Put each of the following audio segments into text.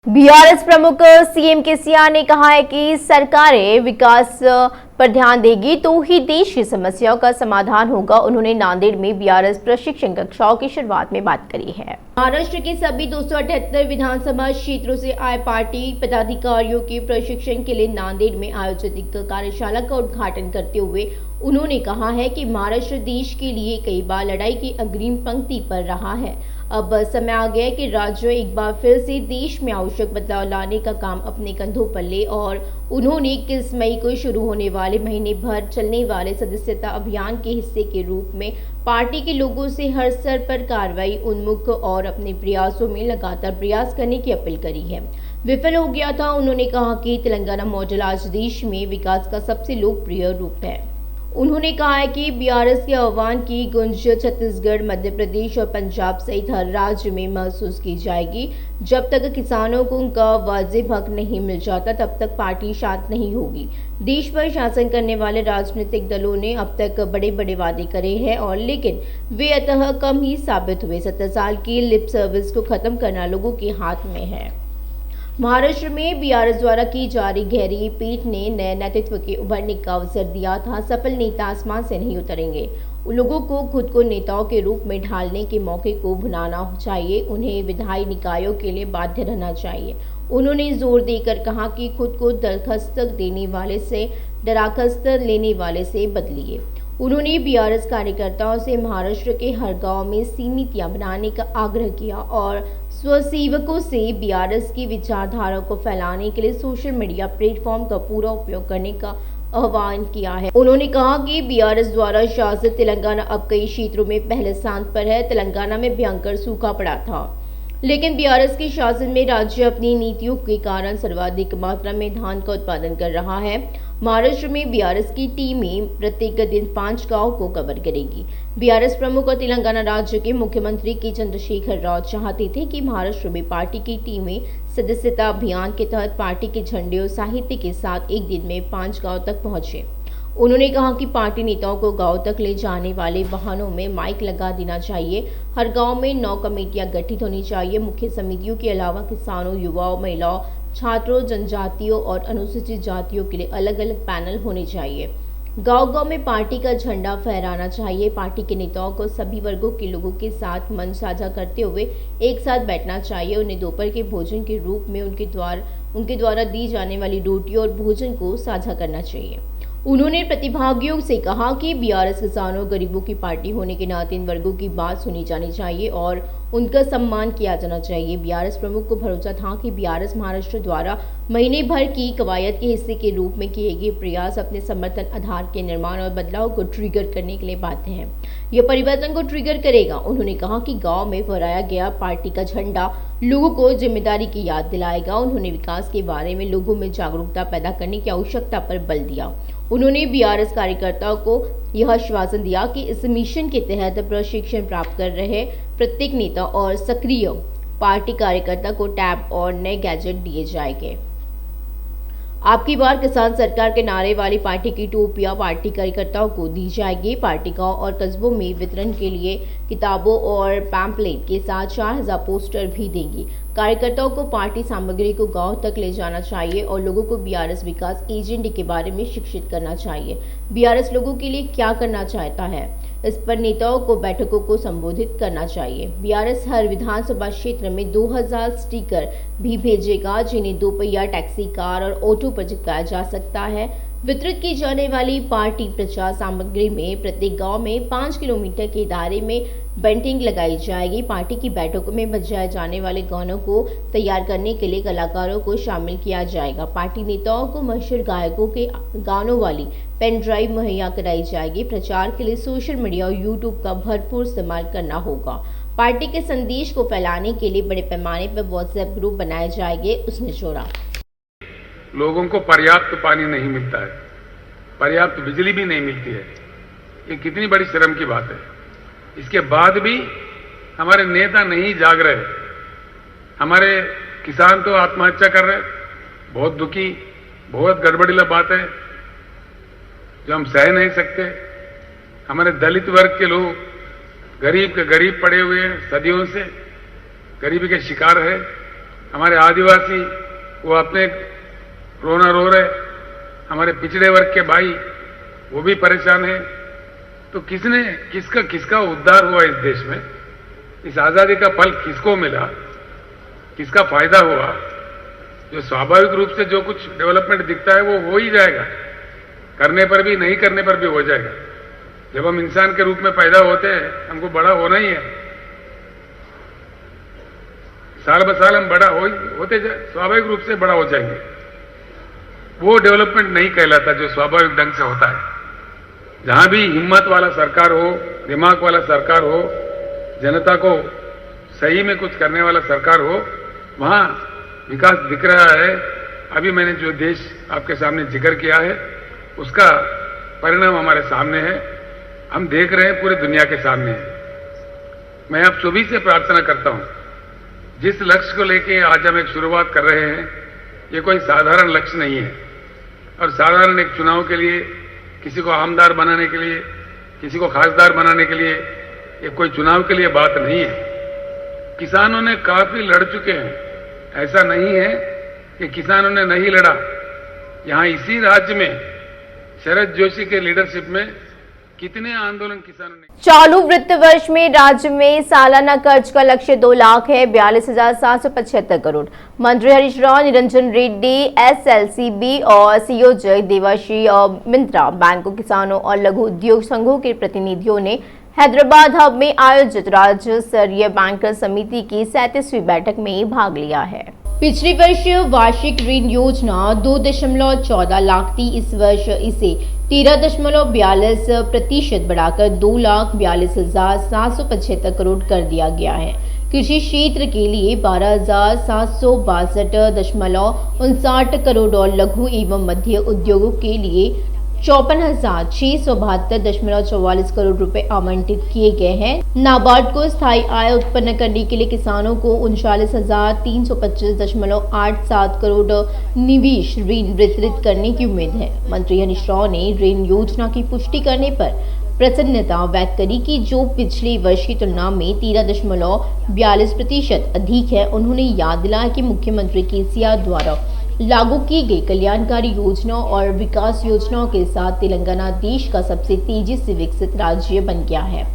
BRS प्रमुख CM KCR ने कहा है कि सरकारें विकास पर ध्यान देगी तो ही देश की समस्याओं का समाधान होगा। उन्होंने नांदेड़ में बीआरएस प्रशिक्षण कक्षाओं की शुरुआत में बात करी है। महाराष्ट्र के सभी 278 विधानसभा क्षेत्रों से आए पार्टी पदाधिकारियों के प्रशिक्षण के लिए नांदेड़ में आयोजित एक कार्यशाला का उद्घाटन करते हुए उन्होंने कहा है कि महाराष्ट्र देश के लिए कई बार लड़ाई की अग्रिम पंक्ति पर रहा है। अब समय आ गया है कि राज्य एक बार फिर से देश में आवश्यक बदलाव लाने का काम अपने कंधों पर ले और उन्होंने 21 मई को शुरू होने वाले महीने भर चलने वाले सदस्यता अभियान के हिस्से के रूप में पार्टी के लोगों से हर स्तर पर कार्रवाई उन्मुख और अपने प्रयासों में लगातार प्रयास करने की अपील करी है। विफल हो गया था। उन्होंने कहा कि तेलंगाना मॉडल आज देश में विकास का सबसे लोकप्रिय रूप है। उन्होंने कहा है कि बीआरएस के आह्वान की गूंज छत्तीसगढ़, मध्य प्रदेश और पंजाब सहित हर राज्य में महसूस की जाएगी। जब तक किसानों को उनका वाजिब हक नहीं मिल जाता तब तक पार्टी शांत नहीं होगी। देश पर शासन करने वाले राजनीतिक दलों ने अब तक बड़े बड़े वादे करे हैं और लेकिन वे अतः कम ही साबित हुए। 70 साल की लिप सर्विस को खत्म करना लोगों के हाथ में है। महाराष्ट्र में बीआरएस द्वारा की जा रही गहरी पीठ ने नए नेतृत्व के उभरने का अवसर दिया था। सफल नेता आसमान से नहीं उतरेंगे। लोगों को खुद को नेताओं के रूप में ढालने के मौके को भुनाना चाहिए। उन्हें विधायी निकायों के लिए बाध्य रहना चाहिए। उन्होंने जोर देकर कहा कि खुद को दरखास्त देने वाले से दरखास्त लेने वाले से बदलिए। उन्होंने बीआरएस कार्यकर्ताओं से महाराष्ट्र के हर गांव में समितियां बनाने का आग्रह किया और स्वसेवकों से बीआरएस की विचारधारा को फैलाने के लिए सोशल मीडिया प्लेटफॉर्म का पूरा उपयोग करने का आह्वान किया है। उन्होंने कहा कि बीआरएस द्वारा शासित तेलंगाना अब कई क्षेत्रों में पहले स्थान पर है। तेलंगाना में भयंकर सूखा पड़ा था, लेकिन बीआरएस के शासन में राज्य अपनी नीतियों के कारण सर्वाधिक मात्रा में धान का उत्पादन कर रहा है। महाराष्ट्र में बीआरएस की टीमें प्रत्येक दिन 5 गांव को कवर करेगी। बीआरएस प्रमुख और तेलंगाना राज्य के मुख्यमंत्री के चंद्रशेखर राव चाहते थे कि महाराष्ट्र में पार्टी की टीमें सदस्यता अभियान के तहत पार्टी के झंडे और साहित्य के साथ एक दिन में 5 गांव तक पहुंचे। उन्होंने कहा कि पार्टी नेताओं को गांव तक ले जाने वाले वाहनों में माइक लगा देना चाहिए। हर गांव में 9 कमेटियां गठित होनी चाहिए। मुख्य समितियों के अलावा किसानों, युवाओं, महिलाओं, छात्रों, जनजातियों और अनुसूचित जातियों के लिए अलग अलग पैनल होने चाहिए। गांव-गांव में पार्टी का झंडा फहराना चाहिए। पार्टी के नेताओं को सभी वर्गों के लोगों के साथ मंच साझा करते हुए एक साथ बैठना चाहिए। उन्हें दोपहर के भोजन के रूप में उनके द्वारा दी जाने वाली रोटी और भोजन को साझा करना चाहिए। उन्होंने प्रतिभागियों से कहा कि बीआरएस किसानों, गरीबों की पार्टी होने के नाते इन वर्गों की बात सुनी जानी चाहिए और उनका सम्मान किया जाना चाहिए। बीआरएस प्रमुख को भरोसा था कि बीआरएस महाराष्ट्र द्वारा महीने भर की कवायद के हिस्से के रूप में किए गए प्रयास अपने समर्थन आधार के निर्माण और बदलाव को ट्रिगर करने के लिए बाध्य है। यह परिवर्तन को ट्रिगर करेगा। उन्होंने कहा कि गांव में फहराया गया पार्टी का झंडा लोगों को जिम्मेदारी की याद दिलाएगा। उन्होंने विकास के बारे में लोगों में जागरूकता पैदा करने की आवश्यकता पर बल दिया। उन्होंने बीआरएस कार्यकर्ताओं को यह आश्वासन दिया कि इस मिशन के तहत प्रशिक्षण प्राप्त कर रहे प्रत्येक नेता और सक्रिय पार्टी कार्यकर्ता को टैब और नए गैजेट दिए जाएंगे। आपकी बार किसान सरकार के नारे वाली पार्टी की टोपियां पार्टी कार्यकर्ताओं को दी जाएगी। पार्टी गांव और कस्बों में वितरण के लिए किताबों और पैम्पलेट के साथ 4000 पोस्टर भी देंगी। कार्यकर्ताओं को पार्टी सामग्री को गांव तक ले जाना चाहिए और लोगों को बीआरएस विकास एजेंडे के बारे में शिक्षित करना चाहिए। बीआरएस लोगों के लिए क्या करना चाहता है, इस पर नेताओं को बैठकों को संबोधित करना चाहिए। बीआरएस हर विधानसभा क्षेत्र में 2000 स्टिकर भी भेजेगा, जिन्हें 2 पहिया टैक्सी, कार और ऑटो पर चिपकाया जा सकता है। वितरित की जाने वाली पार्टी प्रचार सामग्री में प्रत्येक गांव में 5 किलोमीटर के दायरे में बेंटिंग लगाई जाएगी। पार्टी की बैठकों में बजाए जाने वाले गानों को तैयार करने के लिए कलाकारों को शामिल किया जाएगा। पार्टी नेताओं को मशहूर गायकों के गानों वाली पेन ड्राइव मुहैया कराई जाएगी। प्रचार के लिए सोशल मीडिया और यूट्यूब का भरपूर इस्तेमाल करना होगा। पार्टी के संदेश को फैलाने के लिए बड़े पैमाने पर व्हाट्सएप ग्रुप बनाए जाएंगे। उसने जोड़ा, लोगों को पर्याप्त पानी नहीं मिलता है, पर्याप्त बिजली भी नहीं मिलती है। ये कितनी बड़ी शर्म की बात है। इसके बाद भी हमारे नेता नहीं जाग रहे। हमारे किसान तो आत्महत्या कर रहे। बहुत दुखी, बहुत गड़बड़ीला बात है जो हम सह नहीं सकते। हमारे दलित वर्ग के लोग गरीब के गरीब पड़े हुए हैं, सदियों से गरीबी के शिकार है। हमारे आदिवासी वो अपने रोना रो रहे, हमारे पिछड़े वर्ग के भाई वो भी परेशान है। तो किसका उद्धार हुआ इस देश में? इस आजादी का फल किसको मिला? किसका फायदा हुआ? जो स्वाभाविक रूप से जो कुछ डेवलपमेंट दिखता है वो हो ही जाएगा, करने पर भी नहीं करने पर भी हो जाएगा। जब हम इंसान के रूप में पैदा होते हैं हमको बड़ा होना ही है, साल ब साल हम बड़ा होते स्वाभाविक रूप से बड़ा हो जाएंगे। वो डेवलपमेंट नहीं कहलाता जो स्वाभाविक ढंग से होता है। जहां भी हिम्मत वाला सरकार हो, दिमाग वाला सरकार हो, जनता को सही में कुछ करने वाला सरकार हो, वहां विकास दिख रहा है। अभी मैंने जो देश आपके सामने जिक्र किया है उसका परिणाम हमारे सामने है, हम देख रहे हैं, पूरी दुनिया के सामने है। मैं आप सभी से प्रार्थना करता हूं, जिस लक्ष्य को लेके आज हम एक शुरुआत कर रहे हैं ये कोई साधारण लक्ष्य नहीं है। और साधारण एक चुनाव के लिए, किसी को आमदार बनाने के लिए, किसी को खासदार बनाने के लिए, ये कोई चुनाव के लिए बात नहीं है। किसानों ने काफी लड़ चुके हैं, ऐसा नहीं है कि किसानों ने नहीं लड़ा। यहां इसी राज्य में शरद जोशी के लीडरशिप में कितने आंदोलन किसानों ने। चालू वित्त वर्ष में राज्य में सालाना कर्ज का लक्ष्य 2 लाख है, 42,775 करोड़। मंत्री हरीश राव, निरंजन रेड्डी, एसएलसीबी और संयोजक देवाश्री और मिंत्रा बैंकों, किसानों और लघु उद्योग संघों के प्रतिनिधियों ने हैदराबाद हब में आयोजित राज्य स्तरीय बैंकर समिति की 37वीं बैठक में भाग लिया है। पिछले वर्ष वार्षिक ऋण योजना 2.14 लाख थी। इस वर्ष इसे 13.42% बढ़ाकर 2,42,775 करोड़ कर दिया गया है। कृषि क्षेत्र के लिए 12,762.59 करोड़ और लघु एवं मध्य उद्योगों के लिए 54,672.44 करोड़ रुपए आवंटित किए गए हैं। नाबार्ड को स्थायी आय उत्पन्न करने के लिए किसानों को 39,325.87 करोड़ निवेश ऋण वितरित करने की उम्मीद है। मंत्री हरीश राव ने ऋण योजना की पुष्टि करने पर प्रसन्नता व्यक्त करी कि जो पिछले वर्ष की तुलना में 13.42% अधिक है। उन्होंने याद दिलाया कि मुख्यमंत्री केसीआर द्वारा लागू की गई कल्याणकारी योजनाओं और विकास योजनाओं के साथ तेलंगाना देश का सबसे तेजी से विकसित राज्य बन गया है।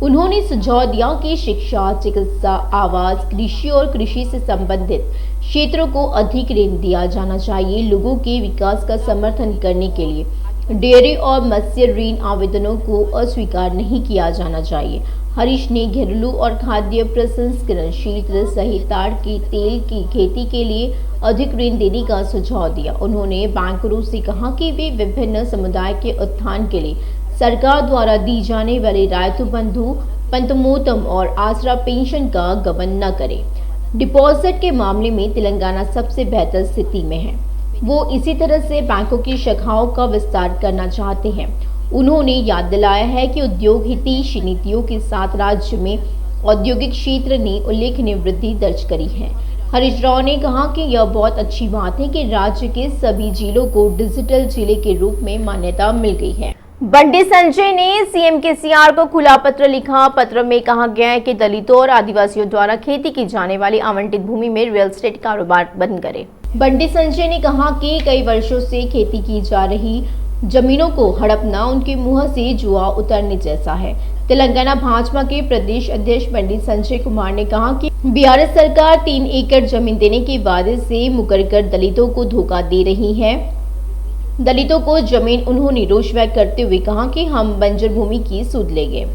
उन्होंने सुझाव दिया कि शिक्षा, चिकित्सा, आवास, कृषि और कृषि से संबंधित क्षेत्रों को अधिक ऋण दिया जाना चाहिए। लोगों के विकास का समर्थन करने के लिए डेयरी और मत्स्य ऋण आवेदनों को अस्वीकार नहीं किया जाना चाहिए। हरीश ने घरेलू और खाद्य प्रसंस्करण क्षेत्र सहित ताड़ के तेल की खेती के लिए अधिक ऋण देने का सुझाव दिया। उन्होंने बैंकरों से कहा कि वे विभिन्न समुदाय के उत्थान के लिए सरकार द्वारा दी जाने वाले रायतु बंधु, पंतमोतम और आसरा पेंशन का गबन न करें। डिपॉजिट के मामले में तेलंगाना सबसे बेहतर स्थिति में है। वो इसी तरह से बैंकों की शाखाओं का विस्तार करना चाहते हैं। उन्होंने याद दिलाया है कि उद्योग हितैषी नीतियों के साथ राज्य में औद्योगिक क्षेत्र ने उल्लेखनीय वृद्धि दर्ज करी है। हरीश राव ने कहा कि यह बहुत अच्छी बात है कि राज्य के सभी जिलों को डिजिटल जिले के रूप में मान्यता मिल गई है। बंडी संजय ने सीएम केसीआर को खुला पत्र लिखा। पत्र में कहा गया है कि दलितों और आदिवासियों द्वारा खेती की जाने वाली आवंटित भूमि में रियल एस्टेट कारोबार बंद करें। बंडी संजय ने कहा कि कई वर्षों से खेती की जा रही जमीनों को हड़पना उनके मुंह से जुआ उतरने जैसा है। तेलंगाना भाजपा के प्रदेश अध्यक्ष बंडी संजय कुमार ने कहा कि बीआरएस सरकार 3 एकड़ जमीन देने के वादे से मुकरकर दलितों को धोखा दे रही है। दलितों को जमीन उन्होंने रोष व्यक्त करते हुए कहा कि हम बंजर भूमि की सूद लेंगे।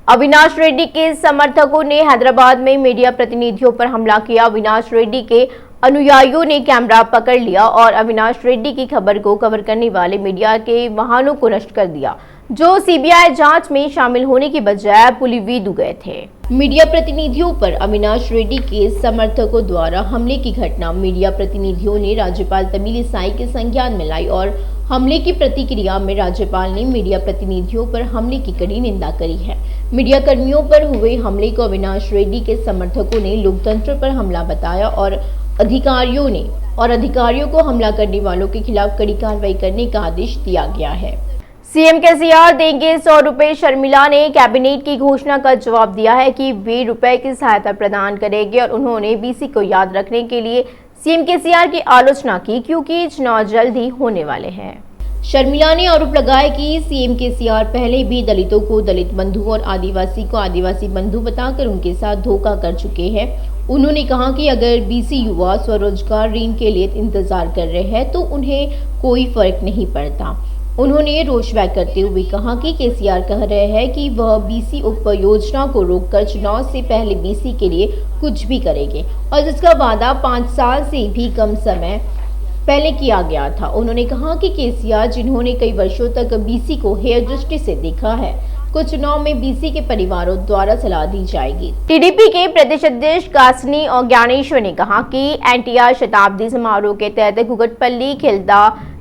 अविनाश रेड्डी के समर्थकों ने हैदराबाद में मीडिया प्रतिनिधियों पर हमला किया। अविनाश रेड्डी के अनुयायियों ने कैमरा पकड़ लिया और अविनाश रेड्डी की खबर को कवर करने वाले मीडिया के वाहनों को नष्ट कर दिया, जो सीबीआई जांच में शामिल होने की बजाय पुलिवेदु गए थे। मीडिया प्रतिनिधियों पर अविनाश रेड्डी के समर्थकों द्वारा हमले की घटना मीडिया प्रतिनिधियों ने राज्यपाल तमिलिसाई के संज्ञान में लाई और हमले की प्रतिक्रिया में राज्यपाल ने मीडिया प्रतिनिधियों पर हमले की कड़ी निंदा करी है। मीडिया कर्मियों पर हुए हमले को अविनाश रेड्डी के समर्थकों ने लोकतंत्र पर हमला बताया और अधिकारियों को हमला करने वालों के खिलाफ कड़ी कार्रवाई करने का आदेश दिया गया है। सीएम केसीआर देंगे 100 रुपए। शर्मिला ने कैबिनेट की घोषणा का जवाब दिया है कि वे रुपए की सहायता प्रदान करेंगे और उन्होंने बीसी को याद रखने के लिए सीएम केसीआर की आलोचना की क्योंकि चुनाव जल्द ही होने वाले हैं। शर्मिला ने आरोप लगाया कि सीएम केसीआर पहले भी दलितों को दलित बंधु और आदिवासी को आदिवासी बंधु बताकर उनके साथ धोखा कर चुके हैं। उन्होंने कहा कि अगर बीसी युवा स्वरोजगार ऋण के लिए इंतजार कर रहे हैं तो उन्हें कोई फर्क नहीं पड़ता। उन्होंने रोष व्यक्त करते हुए कहा कि केसीआर कह रहे हैं कि वह बीसी उप योजना को रोककर चुनाव से पहले बीसी के लिए कुछ भी करेंगे और जिसका वादा 5 साल से भी कम समय पहले किया गया था। उन्होंने कहा कि केसीआर जिन्होंने कई वर्षों तक बीसी को हेय दृष्टि से देखा है, को चुनाव में बीसी के परिवारों द्वारा सलाह दी जाएगी। टीडीपी के प्रदेश अध्यक्ष कासनी और ज्ञानेश्वर ने कहा कि एनटीआर शताब्दी समारोह के तहत कुगटपल्ली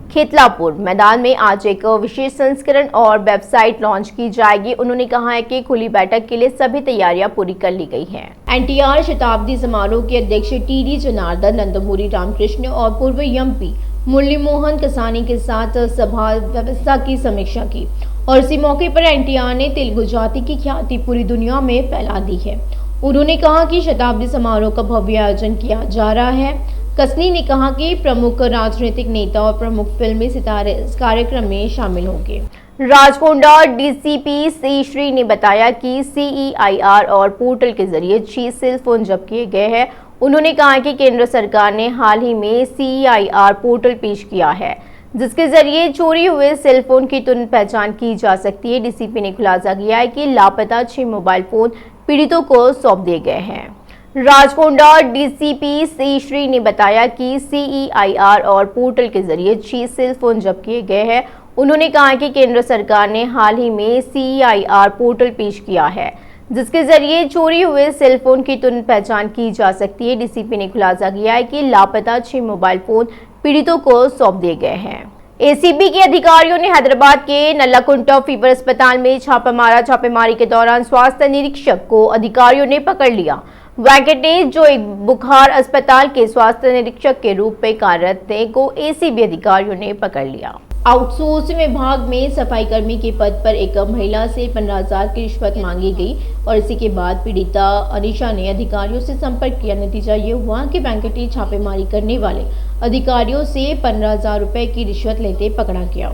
खेतलापुर मैदान में आज एक विशेष संस्करण और वेबसाइट लॉन्च की जाएगी। उन्होंने कहा है कि खुली बैठक के लिए सभी तैयारियां पूरी कर ली गई हैं। एनटीआर शताब्दी समारोह के अध्यक्ष टीडी जनार्दन, नंदमूरी रामकृष्ण और पूर्व एमपी मुरली मोहन कसानी के साथ सभा व्यवस्था की समीक्षा की और इसी मौके पर एनटीआर ने तेलुगु जाति की ख्याति पूरी दुनिया में फैला दी है। उन्होंने कहा कि शताब्दी समारोह का भव्य आयोजन किया जा रहा है। कसनी ने कहा कि प्रमुख राजनीतिक नेता और प्रमुख फिल्मी सितारे इस कार्यक्रम में शामिल होंगे। राजकोंडा डीसीपी श्री ने बताया कि सीईआईआर और पोर्टल के जरिए 6 सेल फोन जब्त किए गए हैं। उन्होंने कहा कि केंद्र सरकार ने हाल ही में सीईआईआर पोर्टल पेश किया है जिसके जरिए चोरी हुए सेल फोन की तुरंत पहचान की जा सकती है। डीसीपी ने खुलासा किया है कि लापता 6 मोबाइल फोन पीड़ितों को सौंप दिए गए हैं। राजकोंडा डीसीपी श्री ने बताया कि सीईआईआर और पोर्टल के जरिए 6 सेल फोन जब्त किए गए हैं। उन्होंने कहा कि केंद्र सरकार ने हाल ही में सीईआईआर पोर्टल पेश किया है जिसके जरिए चोरी हुए सेल फोन की तुरंत पहचान की जा सकती है। डीसीपी ने खुलासा किया है कि लापता 6 मोबाइल फोन पीड़ितों को सौंप दिए गए हैं। एसीबी के अधिकारियों ने हैदराबाद के नल्लाकुंटा फीवर अस्पताल में छापा मारा। छापेमारी के दौरान स्वास्थ्य निरीक्षक को अधिकारियों ने पकड़ लिया। वेंकटेश, जो एक बुखार अस्पताल के स्वास्थ्य निरीक्षक के रूप में कार्यरत थे, को एसीबी अधिकारियों ने पकड़ लिया। आउटसोर्सिंग विभाग में सफाई कर्मी के पद पर एक महिला से 15,000 की रिश्वत मांगी गई और इसी के बाद पीड़िता अनिशा ने अधिकारियों से संपर्क किया। नतीजा ये हुआ कि वेंकटेश छापेमारी करने वाले अधिकारियों से 15,000 रुपए की रिश्वत लेते पकड़ा गया।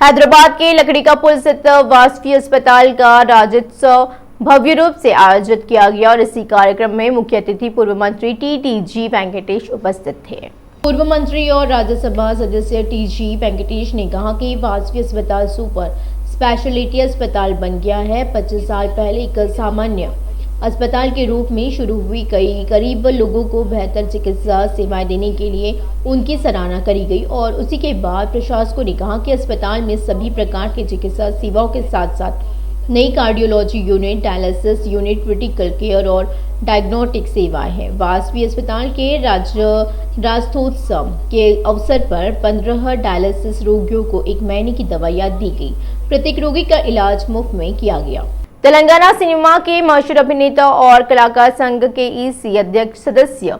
हैदराबाद के लकड़ी का पुल स्थित वासवी अस्पताल का राज्योत्सव भव्य रूप से आयोजित किया गया और इसी कार्यक्रम में मुख्य अतिथि पूर्व मंत्री टीजी वेंकटेश उपस्थित थे। पूर्व मंत्री और राज्यसभा सदस्य टीजी वेंकटेश ने कहा कि वासवी अस्पताल सुपर स्पेशलिटी अस्पताल बन गया है। 25 साल पहले एक सामान्य अस्पताल के रूप में शुरू हुई करीब लोगों को बेहतर चिकित्सा सेवाएं देने के लिए उनकी सराहना करी गई और उसी के बाद प्रशासकों ने कहा कि अस्पताल में सभी प्रकार की चिकित्सा सेवाओं के साथ साथ नई cardiology unit, dialysis unit, critical care और डायग्नोस्टिक सेवाएं हैं। वासवी अस्पताल के राज्योत्सव के अवसर पर 15 डायलिसिस रोगियों को 1 महीने की दवाइयां दी गई। प्रत्येक रोगी का इलाज मुफ्त में किया गया। तेलंगाना सिनेमा के मशहूर अभिनेता और कलाकार संघ के ईसी अध्यक्ष सदस्य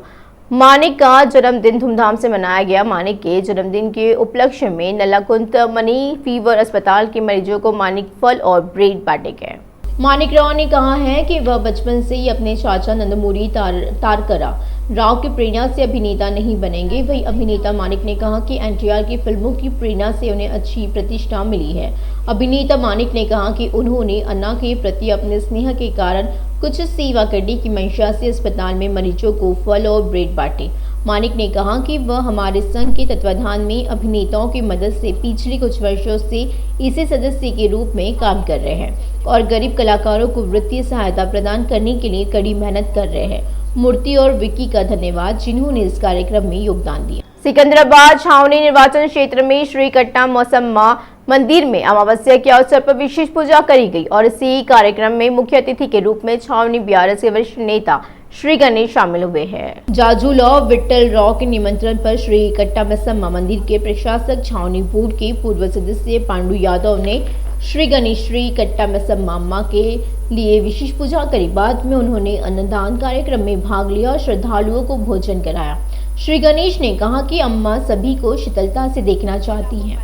मानिक का जन्मदिन धूमधाम से मनाया गया। मानिक के जन्मदिन के उपलक्ष्य में नल्लाकुंट मनी फीवर अस्पताल के मरीजों को मानिक फल और ब्रेड बांटे गए। मानिक राव ने कहा है कि वह बचपन से ही अपने चाचा नंदमूरी तारकरा राव की प्रेरणा से अभिनेता नहीं बनेंगे। वही अभिनेता मानिक ने कहा कि एनटीआर की फिल्मों की प्रेरणा से उन्हें अच्छी प्रतिष्ठा मिली है। अभिनेता मानिक ने कहा कि उन्होंने अन्ना के प्रति अपने स्नेह के कारण कुछ सेवा करने की मंशा से अस्पताल में मरीजों को फल और ब्रेड बांटे। मानिक ने कहा कि वह हमारे संघ के तत्वाधान में अभिनेताओं की मदद से पिछले कुछ वर्षों से इसी सदस्य के रूप में काम कर रहे हैं और गरीब कलाकारों को वित्तीय सहायता प्रदान करने के लिए कड़ी मेहनत कर रहे हैं। मूर्ति और विक्की का धन्यवाद जिन्होंने इस कार्यक्रम में योगदान दिया। सिकंदराबाद छावनी निर्वाचन क्षेत्र में श्री कट्टा मौसम्मा मंदिर में अमावस्या के अवसर पर विशेष पूजा करी गई और इसी कार्यक्रम में मुख्य अतिथि के रूप में छावनी बीआरएस के वरिष्ठ नेता श्री गणेश शामिल हुए हैं। जाजूलॉ विट्ठल राव के निमंत्रण पर श्री कट्टा मौसम्मा मंदिर के प्रशासक छावनी बोर्ड के पूर्व सदस्य पांडु यादव ने श्री गणेश श्री कट्टा मौसम्मा के लिए विशेष पूजा करी। बाद में उन्होंने अन्नदान कार्यक्रम में भाग लिया और श्रद्धालुओं को भोजन कराया। श्री गणेश ने कहा कि अम्मा सभी को शीतलता से देखना चाहती हैं।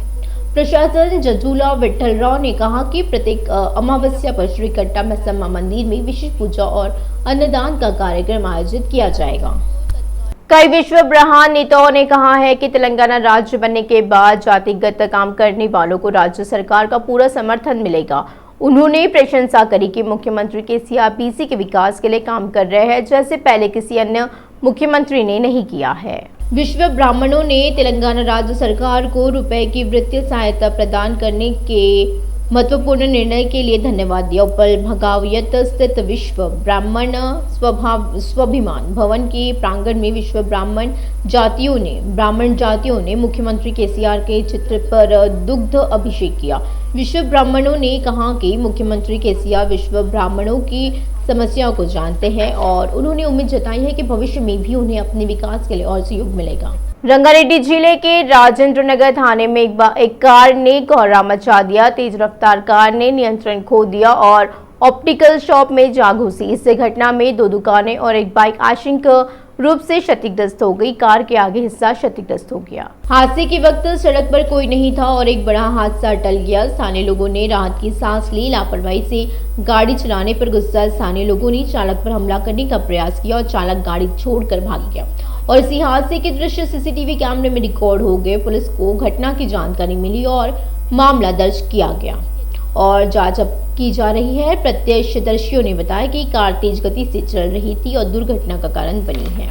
प्रशासन जजूला विठ्ठलराव ने कहा कि प्रत्येक अमावस्या पर श्री कट्टा मैसम्मा मंदिर में विशेष पूजा और अन्नदान का कार्यक्रम आयोजित किया जाएगा। कई विश्व ब्रह्मांड नेताओं ने कहा है कि तेलंगाना राज्य बनने के बाद जातिगत काम करने वालों को राज्य सरकार का पूरा समर्थन मिलेगा। उन्होंने प्रशंसा करी कि मुख्यमंत्री केसीआर बीसी के विकास के लिए काम कर रहे हैं, जैसे पहले किसी अन्य मुख्यमंत्री ने नहीं किया है। विश्व ब्राह्मणों ने तेलंगाना राज्य सरकार को रुपए की वित्तीय सहायता प्रदान करने के महत्वपूर्ण निर्णय के लिए धन्यवाद दिया। उपल भगावियत स्थित विश्व ब्राह्मण स्वाभिमान भवन के प्रांगण में विश्व ब्राह्मण जातियों ने मुख्यमंत्री केसीआर के चित्र पर दुग्ध अभिषेक किया। विश्व ब्राह्मणों ने कहा कि मुख्यमंत्री केसीआर विश्व ब्राह्मणों की समस्याओं को जानते हैं और उन्होंने उम्मीद जताई है कि भविष्य में भी उन्हें अपने विकास के लिए और सहयोग मिलेगा। रंगारेड्डी जिले के राजेंद्र नगर थाने में एक कार ने कोहरा मचा दिया। तेज रफ्तार कार ने नियंत्रण खो दिया और ऑप्टिकल शॉप में जा घुसी। इस घटना में 2 दुकानें और एक बाइक आंशिक रूप से क्षतिग्रस्त हो गई। कार के आगे हिस्सा क्षतिग्रस्त हो गया। हादसे के वक्त सड़क पर कोई नहीं था और एक बड़ा हादसा टल गया। स्थानीय लोगों ने राहत की सांस ली। लापरवाही से गाड़ी चलाने पर गुस्सा स्थानीय लोगों ने चालक पर हमला करने का प्रयास किया और चालक गाड़ी छोड़कर भाग गया और इसी हादसे के दृश्य सीसीटीवी कैमरे में रिकॉर्ड हो गए। पुलिस को घटना की जानकारी मिली और मामला दर्ज किया गया और जांच अब की जा रही है। प्रत्यक्षदर्शियों ने बताया कि कार तेज गति से चल रही थी और दुर्घटना का कारण बनी है।